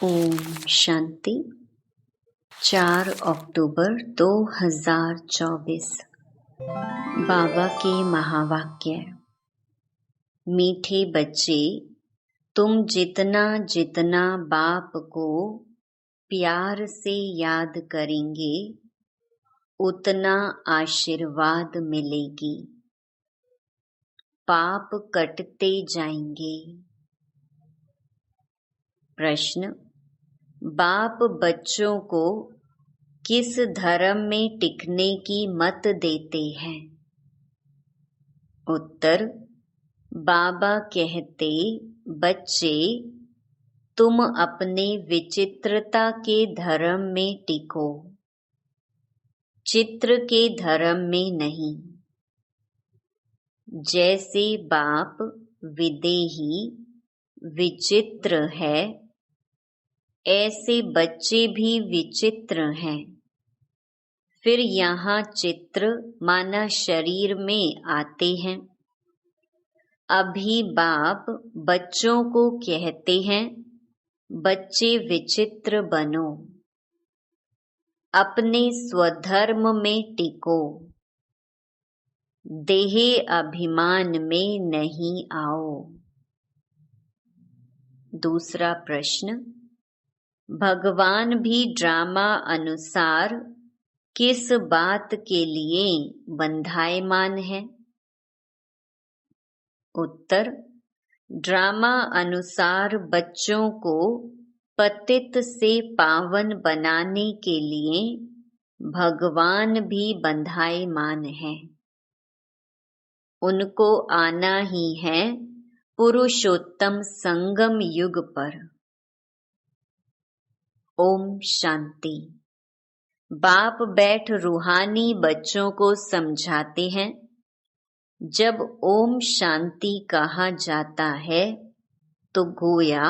ओम शांति। 4 अक्टूबर 2024। बाबा के महावाक्य। मीठे बच्चे, तुम जितना जितना बाप को प्यार से याद करेंगे उतना आशीर्वाद मिलेगी। पाप कटते जाएंगे। प्रश्न। बाप बच्चों को किस धर्म में टिकने की मत देते हैं? उत्तर। बाबा कहते, बच्चे, तुम अपने विचित्रता के धर्म में टिको, चित्र के धर्म में नहीं। जैसे बाप विदेही विचित्र है, ऐसे बच्चे भी विचित्र हैं। फिर यहाँ चित्र माना शरीर में आते हैं। अभी बाप बच्चों को कहते हैं, बच्चे विचित्र बनो, अपने स्वधर्म में टिको, देह अभिमान में नहीं आओ। दूसरा प्रश्न। भगवान भी ड्रामा अनुसार किस बात के लिए बंधायमान है? उत्तर। ड्रामा अनुसार बच्चों को पतित से पावन बनाने के लिए भगवान भी बंधायमान है। उनको आना ही है पुरुषोत्तम संगम युग पर। ओम शांति। बाप बैठ रूहानी बच्चों को समझाते हैं। जब ओम शांति कहा जाता है तो गोया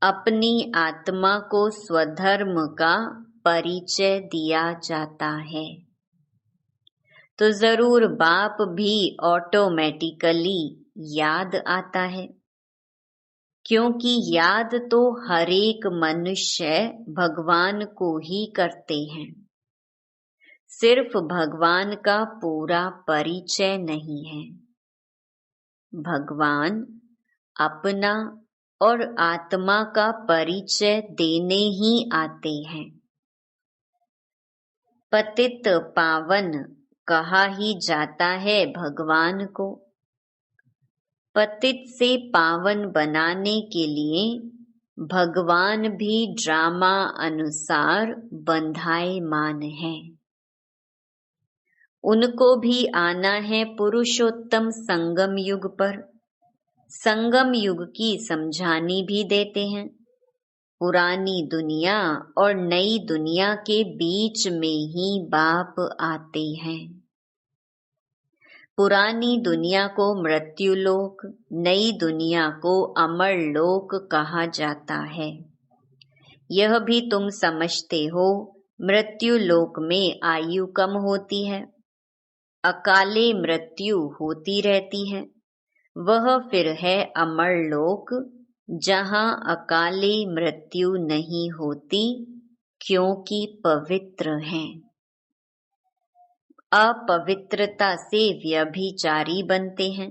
अपनी आत्मा को स्वधर्म का परिचय दिया जाता है। तो जरूर बाप भी ऑटोमेटिकली याद आता है, क्योंकि याद तो हर एक मनुष्य भगवान को ही करते हैं। सिर्फ भगवान का पूरा परिचय नहीं है। भगवान अपना और आत्मा का परिचय देने ही आते हैं। पतित पावन कहा ही जाता है भगवान को। पतित से पावन बनाने के लिए भगवान भी ड्रामा अनुसार बंधायमान है। उनको भी आना है पुरुषोत्तम संगम युग पर। संगम युग की समझानी भी देते हैं। पुरानी दुनिया और नई दुनिया के बीच में ही बाप आते हैं। पुरानी दुनिया को मृत्यु लोक, नई दुनिया को अमर लोक कहा जाता है। यह भी तुम समझते हो, मृत्यु लोक में आयु कम होती है, अकाले मृत्यु होती रहती है। वह फिर है अमर लोक, जहाँ अकाले मृत्यु नहीं होती, क्योंकि पवित्र हैं। अपवित्रता से व्यभिचारी बनते हैं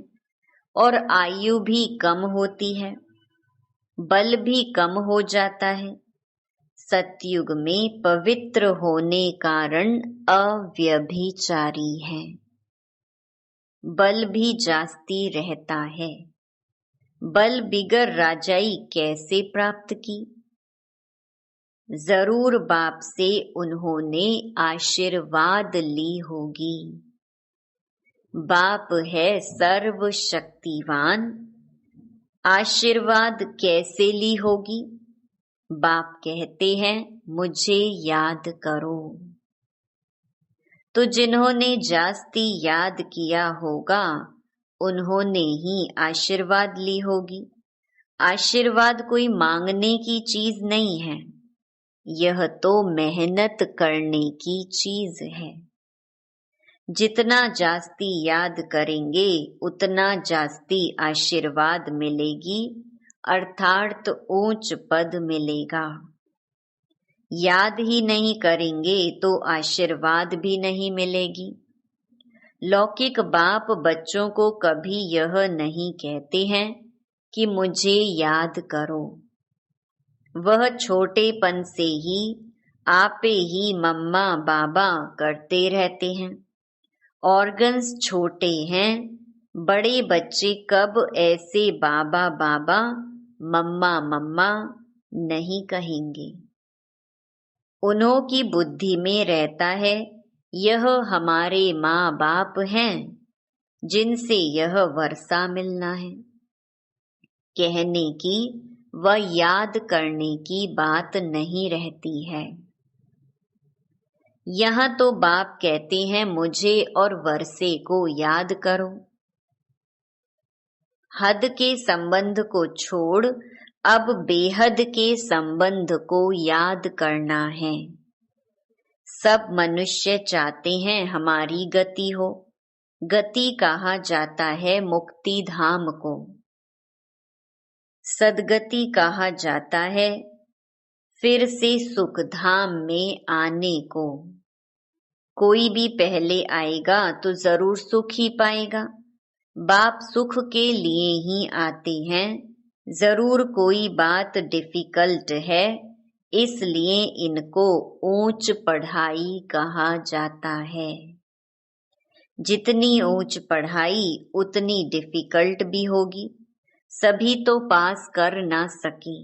और आयु भी कम होती है, बल भी कम हो जाता है। सतयुग में पवित्र होने कारण अव्यभिचारी है, बल भी जास्ती रहता है। बल बिगर राजाई कैसे प्राप्त की? जरूर बाप से उन्होंने आशीर्वाद ली होगी। बाप है सर्वशक्तिवान, आशीर्वाद कैसे ली होगी? बाप कहते हैं, मुझे याद करो। तो जिन्होंने जास्ती याद किया होगा उन्होंने ही आशीर्वाद ली होगी। आशीर्वाद कोई मांगने की चीज नहीं है, यह तो मेहनत करने की चीज है। जितना जास्ती याद करेंगे उतना जास्ती आशीर्वाद मिलेगी अर्थात ऊंच पद मिलेगा। याद ही नहीं करेंगे तो आशीर्वाद भी नहीं मिलेगी। लौकिक बाप बच्चों को कभी यह नहीं कहते हैं कि मुझे याद करो। वह छोटेपन से ही आपे ही मम्मा बाबा करते रहते हैं। ऑर्गन्स छोटे हैं, बड़े बच्चे कब ऐसे बाबा बाबा मम्मा मम्मा नहीं कहेंगे। उन्हों की बुद्धि में रहता है यह हमारे माँ बाप हैं जिनसे यह वर्षा मिलना है। कहने की व याद करने की बात नहीं रहती है। यहाँ तो बाप कहते हैं मुझे और वर्षे को याद करो। हद के संबंध को छोड़ अब बेहद के संबंध को याद करना है। सब मनुष्य चाहते हैं हमारी गति हो। गति कहा जाता है मुक्ति धाम को। सदगति कहा जाता है फिर से सुख धाम में आने को। कोई भी पहले आएगा तो जरूर सुख ही पाएगा। बाप सुख के लिए ही आते हैं। जरूर कोई बात डिफिकल्ट है, इसलिए इनको ऊंच पढ़ाई कहा जाता है। जितनी ऊंच पढ़ाई उतनी डिफिकल्ट भी होगी। सभी तो पास कर ना सके।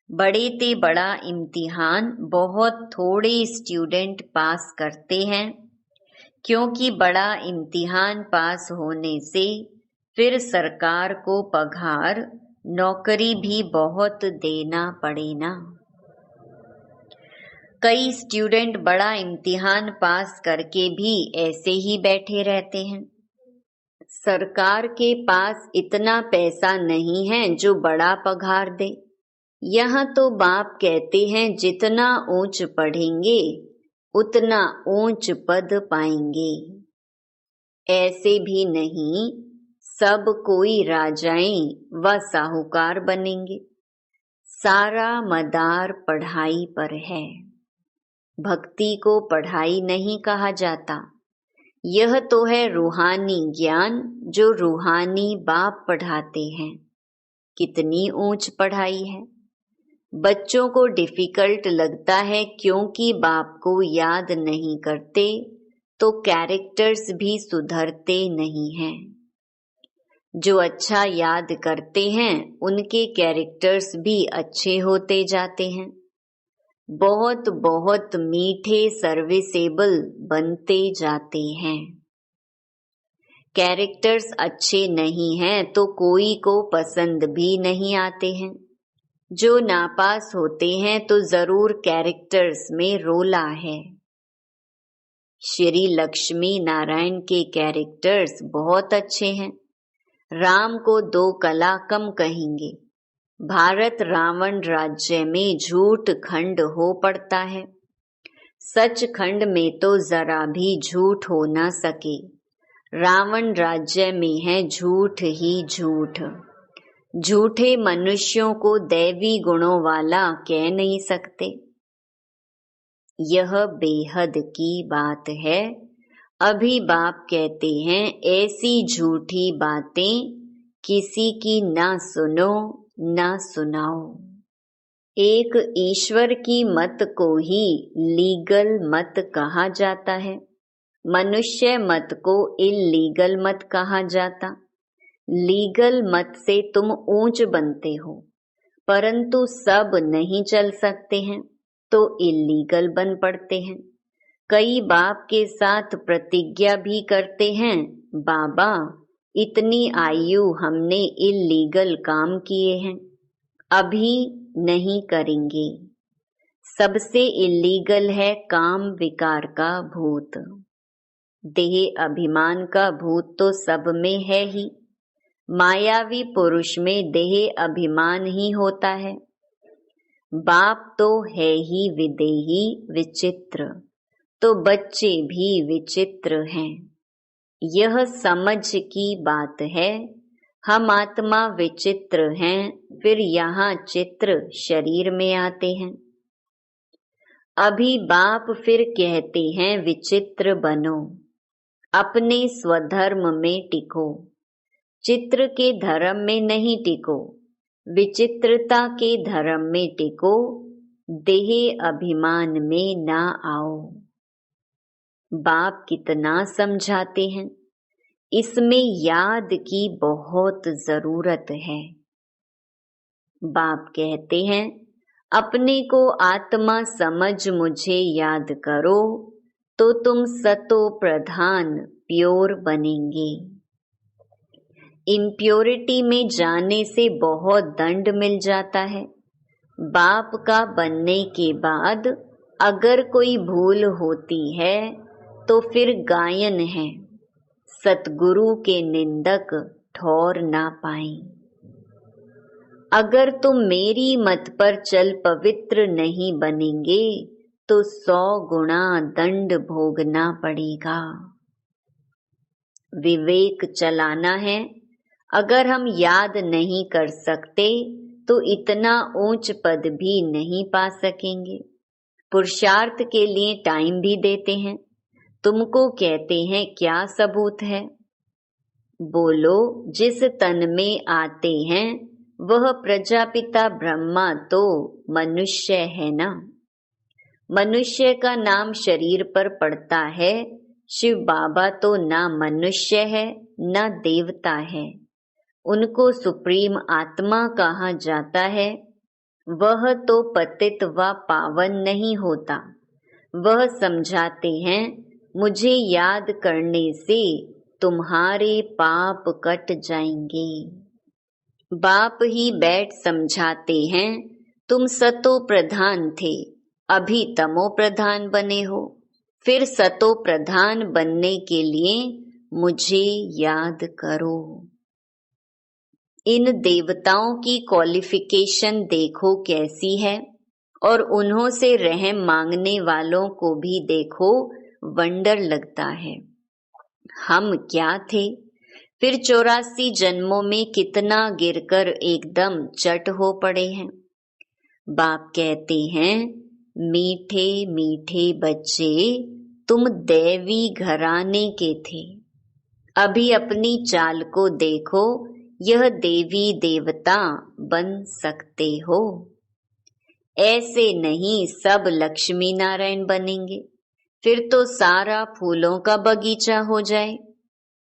बड़े ते बड़ा इम्तिहान बहुत थोड़े स्टूडेंट पास करते हैं, क्योंकि बड़ा इम्तिहान पास होने से फिर सरकार को पगार नौकरी भी बहुत देना पड़े ना। कई स्टूडेंट बड़ा इम्तिहान पास करके भी ऐसे ही बैठे रहते हैं। सरकार के पास इतना पैसा नहीं है जो बड़ा पगार दे। यहाँ तो बाप कहते हैं जितना ऊंच पढ़ेंगे उतना ऊंच पद पाएंगे। ऐसे भी नहीं सब कोई राजाएं व साहूकार बनेंगे। सारा मदार पढ़ाई पर है। भक्ति को पढ़ाई नहीं कहा जाता। यह तो है रूहानी ज्ञान जो रूहानी बाप पढ़ाते हैं। कितनी ऊंच पढ़ाई है। बच्चों को डिफिकल्ट लगता है क्योंकि बाप को याद नहीं करते तो कैरेक्टर्स भी सुधरते नहीं हैं। जो अच्छा याद करते हैं उनके कैरेक्टर्स भी अच्छे होते जाते हैं। बहुत बहुत मीठे सर्विसेबल बनते जाते हैं। कैरेक्टर्स अच्छे नहीं हैं तो कोई को पसंद भी नहीं आते हैं। जो नापास होते हैं तो जरूर कैरेक्टर्स में रोला है। श्री लक्ष्मी नारायण के कैरेक्टर्स बहुत अच्छे हैं। राम को 2 कला कम कहेंगे। भारत रावण राज्य में झूठ खंड हो पड़ता है। सच खंड में तो जरा भी झूठ हो ना सके। रावण राज्य में है झूठ ही झूठ। झूठे मनुष्यों को दैवी गुणों वाला कह नहीं सकते। यह बेहद की बात है। अभी बाप कहते हैं ऐसी झूठी बातें किसी की ना सुनो ना सुनाओ। एक ईश्वर की मत को ही लीगल मत कहा जाता है। मनुष्य मत को इल्लीगल मत कहा जाता। लीगल मत से तुम ऊंच बनते हो, परंतु सब नहीं चल सकते हैं तो इल्लीगल बन पड़ते हैं। कई बाप के साथ प्रतिज्ञा भी करते हैं, बाबा इतनी आयु हमने इल्लीगल काम किए हैं, अभी नहीं करेंगे। सबसे इल्लीगल है काम विकार का भूत। देह अभिमान का भूत तो सब में है ही। मायावी पुरुष में देह अभिमान ही होता है। बाप तो है ही विदेही विचित्र, तो बच्चे भी विचित्र हैं। यह समझ की बात है। हम आत्मा विचित्र हैं, फिर यहाँ चित्र शरीर में आते हैं। अभी बाप फिर कहते हैं विचित्र बनो, अपने स्वधर्म में टिको, चित्र के धर्म में नहीं टिको, विचित्रता के धर्म में टिको, देह अभिमान में ना आओ। बाप कितना समझाते हैं, इसमें याद की बहुत जरूरत है। बाप कहते हैं अपने को आत्मा समझ मुझे याद करो तो तुम सतो प्रधान प्योर बनेंगे। इम्प्योरिटी में जाने से बहुत दंड मिल जाता है। बाप का बनने के बाद अगर कोई भूल होती है तो फिर गायन है, सतगुरु के निंदक ठौर ना पाए। अगर तुम मेरी मत पर चल पवित्र नहीं बनेंगे तो 100 गुना दंड भोगना पड़ेगा। विवेक चलाना है। अगर हम याद नहीं कर सकते तो इतना ऊंच पद भी नहीं पा सकेंगे। पुरुषार्थ के लिए टाइम भी देते हैं। तुमको कहते हैं क्या सबूत है? बोलो, जिस तन में आते हैं वह प्रजापिता ब्रह्मा तो मनुष्य है ना। मनुष्य का नाम शरीर पर पड़ता है। शिव बाबा तो ना मनुष्य है ना देवता है, उनको सुप्रीम आत्मा कहा जाता है। वह तो पतित व पावन नहीं होता। वह समझाते हैं मुझे याद करने से तुम्हारे पाप कट जाएंगे। बाप ही बैठ समझाते हैं तुम सतो प्रधान थे, अभी तमो प्रधान बने हो। फिर सतो प्रधान बनने के लिए मुझे याद करो। इन देवताओं की क्वालिफिकेशन देखो कैसी है, और उन्हों से रहम मांगने वालों को भी देखो, वंडर लगता है। हम क्या थे? फिर 84 जन्मों में कितना गिरकर एकदम चट हो पड़े हैं। बाप कहते हैं मीठे मीठे बच्चे, तुम दैवी घराने के थे। अभी अपनी चाल को देखो, यह देवी देवता बन सकते हो। ऐसे नहीं सब लक्ष्मी नारायण बनेंगे, फिर तो सारा फूलों का बगीचा हो जाए।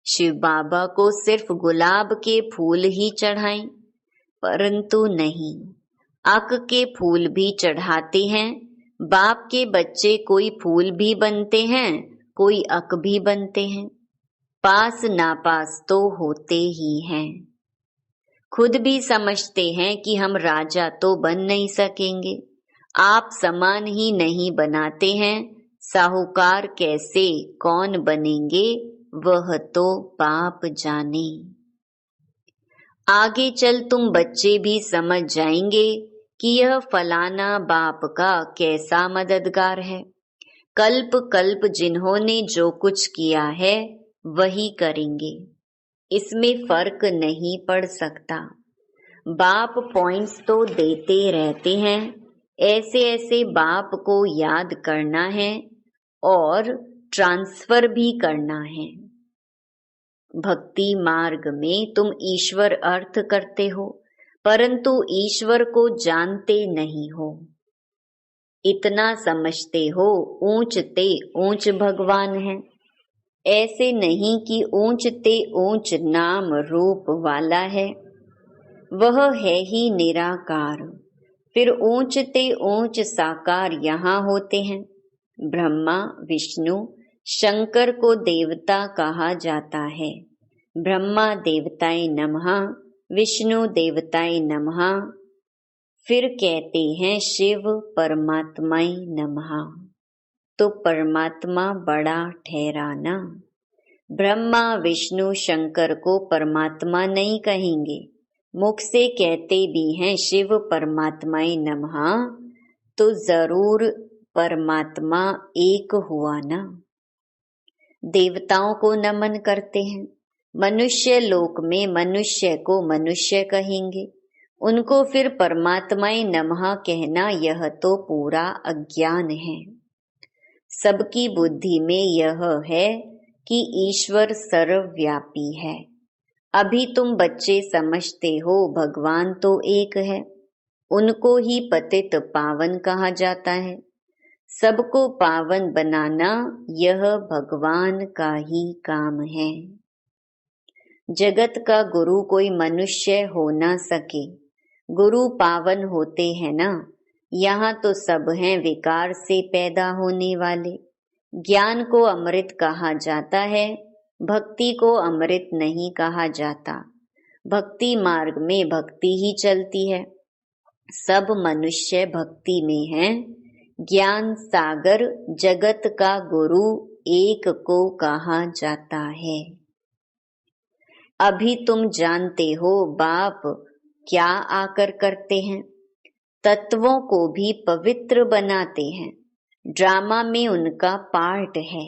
शिव बाबा को सिर्फ गुलाब के फूल ही चढ़ाएं, परंतु नहीं, अक के फूल भी चढ़ाते हैं। बाप के बच्चे कोई फूल भी बनते हैं, कोई अक भी बनते हैं। पास नापास तो होते ही हैं। खुद भी समझते हैं कि हम राजा तो बन नहीं सकेंगे। आप समान ही नहीं बनाते हैं, साहूकार कैसे कौन बनेंगे वह तो बाप जाने। आगे चल तुम बच्चे भी समझ जाएंगे कि यह फलाना बाप का कैसा मददगार है। कल्प कल्प जिन्होंने जो कुछ किया है वही करेंगे, इसमें फर्क नहीं पड़ सकता। बाप पॉइंट्स तो देते रहते हैं, ऐसे ऐसे बाप को याद करना है और ट्रांसफर भी करना है। भक्ति मार्ग में तुम ईश्वर अर्थ करते हो, परंतु ईश्वर को जानते नहीं हो। इतना समझते हो ऊंच ते ऊंच भगवान है। ऐसे नहीं कि ऊंच ते ऊंच नाम रूप वाला है, वह है ही निराकार। फिर ऊंच ते ऊंच साकार यहाँ होते हैं। ब्रह्मा विष्णु शंकर को देवता कहा जाता है। ब्रह्मा देवताय नमः, विष्णु देवताय नमः। फिर कहते हैं शिव परमात्माय नमः। तो परमात्मा बड़ा ठहराना। ब्रह्मा विष्णु शंकर को परमात्मा नहीं कहेंगे, मुख से कहते भी हैं शिव परमात्माय नमः, तो जरूर परमात्मा एक हुआ ना। देवताओं को नमन करते हैं, मनुष्य लोक में मनुष्य को मनुष्य कहेंगे, उनको फिर परमात्माए नमः कहना यह तो पूरा अज्ञान है। सबकी बुद्धि में यह है कि ईश्वर सर्वव्यापी है। अभी तुम बच्चे समझते हो भगवान तो एक है, उनको ही पतित पावन कहा जाता है। सबको पावन बनाना यह भगवान का ही काम है। जगत का गुरु कोई मनुष्य हो ना सके, गुरु पावन होते हैं ना। यहाँ तो सब हैं विकार से पैदा होने वाले। ज्ञान को अमृत कहा जाता है, भक्ति को अमृत नहीं कहा जाता। भक्ति मार्ग में भक्ति ही चलती है। सब मनुष्य भक्ति में हैं। ज्ञान सागर जगत का गुरु एक को कहा जाता है। अभी तुम जानते हो बाप क्या आकर करते हैं, तत्वों को भी पवित्र बनाते हैं। ड्रामा में उनका पार्ट है।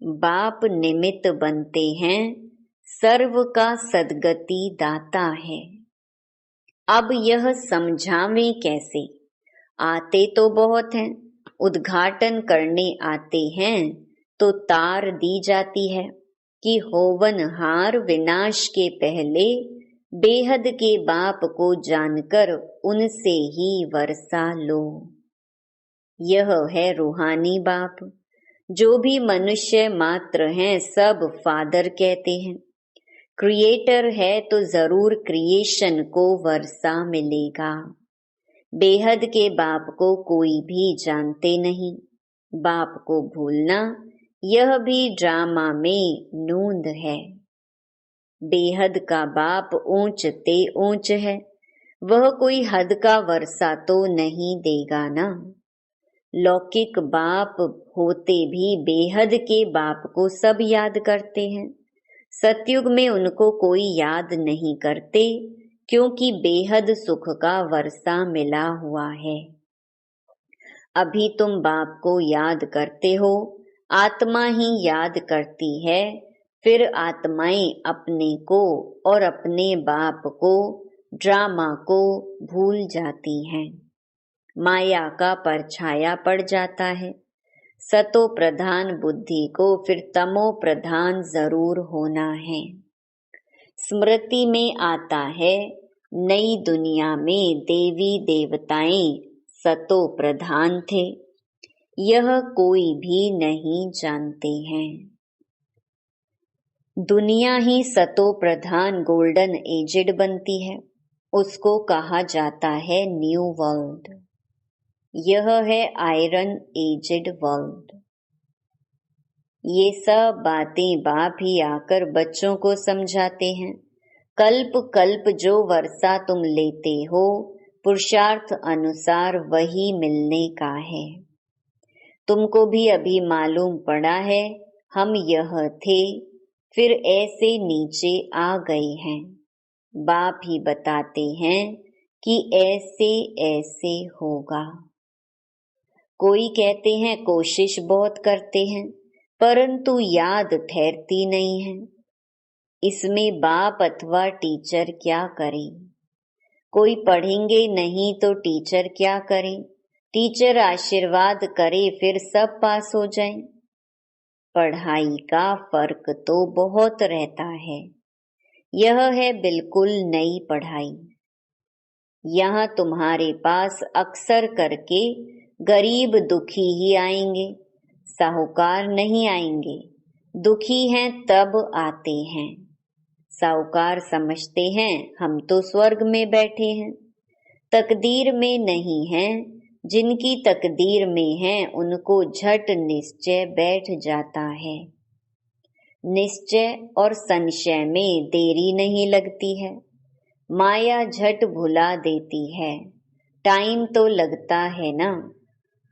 बाप निमित्त बनते हैं, सर्व का सद्गति दाता है। अब यह समझावें कैसे? आते तो बहुत हैं, उद्घाटन करने आते हैं तो तार दी जाती है कि होवनहार विनाश के पहले बेहद के बाप को जानकर उनसे ही वर्षा लो। यह है रूहानी बाप। जो भी मनुष्य मात्र हैं सब फादर कहते हैं। क्रिएटर है तो जरूर क्रिएशन को वर्षा मिलेगा। बेहद के बाप को कोई भी जानते नहीं। बाप को भूलना यह भी ड्रामा में नूंद है। बेहद का बाप ऊंच ते ऊंच है, वह कोई हद का वर्षा तो नहीं देगा ना। लौकिक बाप होते भी बेहद के बाप को सब याद करते हैं। सतयुग में उनको कोई याद नहीं करते, क्योंकि बेहद सुख का वर्षा मिला हुआ है। अभी तुम बाप को याद करते हो, आत्मा ही याद करती है। फिर आत्माएं अपने को और अपने बाप को, ड्रामा को भूल जाती हैं। माया का परछाया पड़ जाता है। सतो प्रधान बुद्धि को फिर तमो प्रधान जरूर होना है। स्मृति में आता है नई दुनिया में देवी देवताएं सतो प्रधान थे, यह कोई भी नहीं जानते हैं। दुनिया ही सतो प्रधान गोल्डन एजेड बनती है, उसको कहा जाता है न्यू वर्ल्ड। यह है आयरन एजेड वर्ल्ड। ये सब बातें बाप ही आकर बच्चों को समझाते हैं। कल्प कल्प जो वर्षा तुम लेते हो, पुरुषार्थ अनुसार वही मिलने का है। तुमको भी अभी मालूम पड़ा है हम यह थे, फिर ऐसे नीचे आ गए हैं। बाप ही बताते हैं कि ऐसे ऐसे होगा। कोई कहते हैं कोशिश बहुत करते हैं, परंतु याद ठहरती नहीं है। इसमें बाप अथवा टीचर क्या करे? कोई पढ़ेंगे नहीं तो टीचर क्या करे? टीचर आशीर्वाद करे फिर सब पास हो जाए। पढ़ाई का फर्क तो बहुत रहता है। यह है बिल्कुल नई पढ़ाई। यहाँ तुम्हारे पास अक्सर करके गरीब दुखी ही आएंगे, साहूकार नहीं आएंगे। दुखी हैं तब आते हैं। साहूकार समझते हैं हम तो स्वर्ग में बैठे हैं, तकदीर में नहीं हैं। जिनकी तकदीर में है उनको झट निश्चय बैठ जाता है। निश्चय और संशय में देरी नहीं लगती है। माया झट भुला देती है। टाइम तो लगता है ना,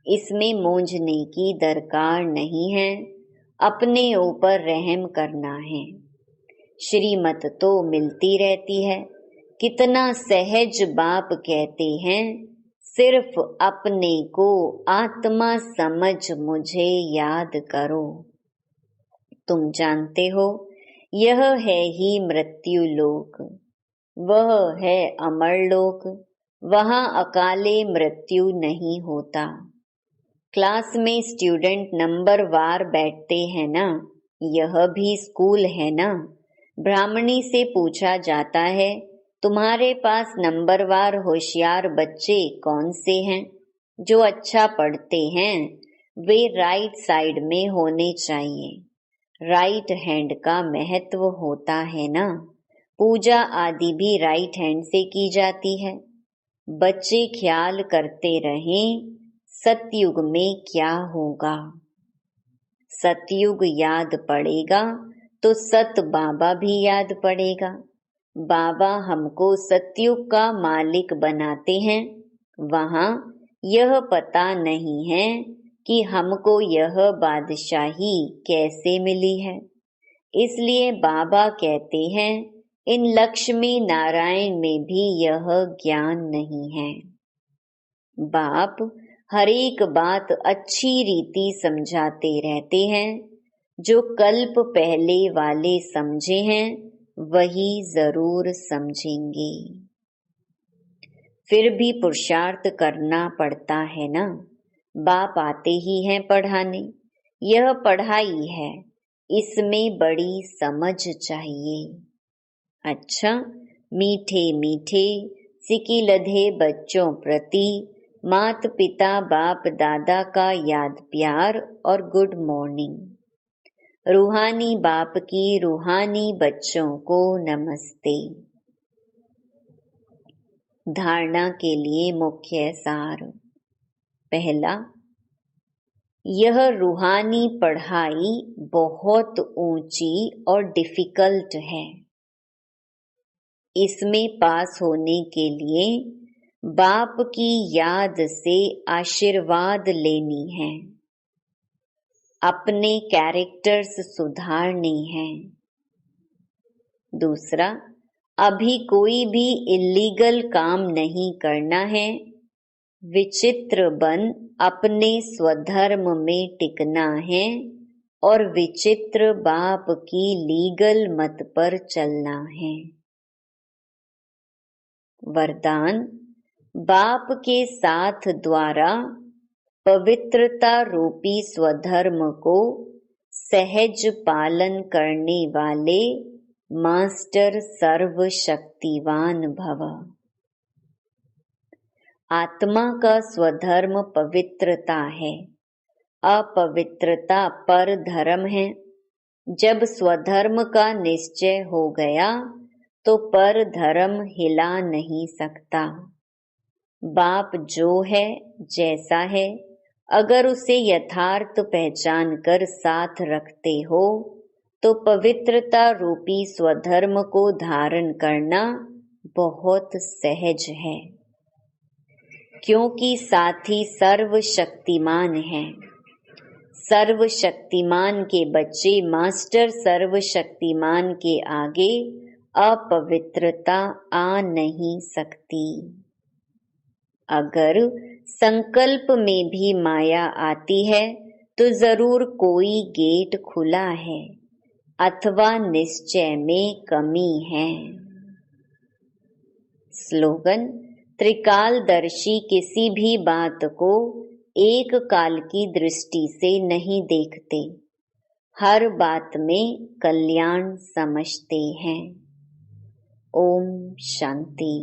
इसमें मूंझने की दरकार नहीं है। अपने ऊपर रहम करना है। श्रीमत तो मिलती रहती है। कितना सहज बाप कहते हैं, सिर्फ अपने को आत्मा समझ मुझे याद करो। तुम जानते हो यह है ही मृत्यु लोक, वह है अमर लोक, वहाँ अकाले मृत्यु नहीं होता। क्लास में स्टूडेंट नंबर वार बैठते हैं ना, यह भी स्कूल है ना। ब्राह्मणी से पूछा जाता है, तुम्हारे पास नंबरवार होशियार बच्चे कौन से हैं? जो अच्छा पढ़ते हैं वे राइट साइड में होने चाहिए। राइट हैंड का महत्व होता है ना। पूजा आदि भी राइट हैंड से की जाती है। बच्चे ख्याल करते रहें सतयुग में क्या होगा। सतयुग याद पड़ेगा तो सत बाबा भी याद पड़ेगा। बाबा हमको सतयुग का मालिक बनाते हैं। वहाँ यह पता नहीं है कि हमको यह बादशाही कैसे मिली है। इसलिए बाबा कहते हैं इन लक्ष्मी नारायण में भी यह ज्ञान नहीं है। बाप हर एक बात अच्छी रीति समझाते रहते हैं। जो कल्प पहले वाले समझे हैं वही जरूर समझेंगे। फिर भी पुरुषार्थ करना पड़ता है ना। बाप आते ही हैं पढ़ाने। यह पढ़ाई है, इसमें बड़ी समझ चाहिए। अच्छा, मीठे मीठे सिकिलधे बच्चों प्रति मात पिता बाप दादा का याद प्यार और गुड मॉर्निंग। रूहानी बाप की रूहानी बच्चों को नमस्ते। धारणा के लिए मुख्य सार। पहला, यह रूहानी पढ़ाई बहुत ऊंची और डिफिकल्ट है। इसमें पास होने के लिए बाप की याद से आशीर्वाद लेनी है। अपने कैरेक्टर्स सुधारने हैं। दूसरा, अभी कोई भी इल्लीगल काम नहीं करना है। विचित्र बन अपने स्वधर्म में टिकना है और विचित्र बाप की लीगल मत पर चलना है। वरदान, बाप के साथ द्वारा पवित्रता रूपी स्वधर्म को सहज पालन करने वाले मास्टर सर्वशक्तिवान भव। आत्मा का स्वधर्म पवित्रता है, अपवित्रता पर धर्म है। जब स्वधर्म का निश्चय हो गया तो पर धर्म हिला नहीं सकता। बाप जो है जैसा है, अगर उसे यथार्थ पहचान कर साथ रखते हो तो पवित्रता रूपी स्वधर्म को धारण करना बहुत सहज है, क्योंकि साथी सर्वशक्तिमान है। सर्वशक्तिमान के बच्चे मास्टर सर्वशक्तिमान के आगे अपवित्रता आ नहीं सकती। अगर संकल्प में भी माया आती है तो जरूर कोई गेट खुला है अथवा निश्चय में कमी है। स्लोगन, त्रिकालदर्शी किसी भी बात को एक काल की दृष्टि से नहीं देखते, हर बात में कल्याण समझते हैं। ओम शांति।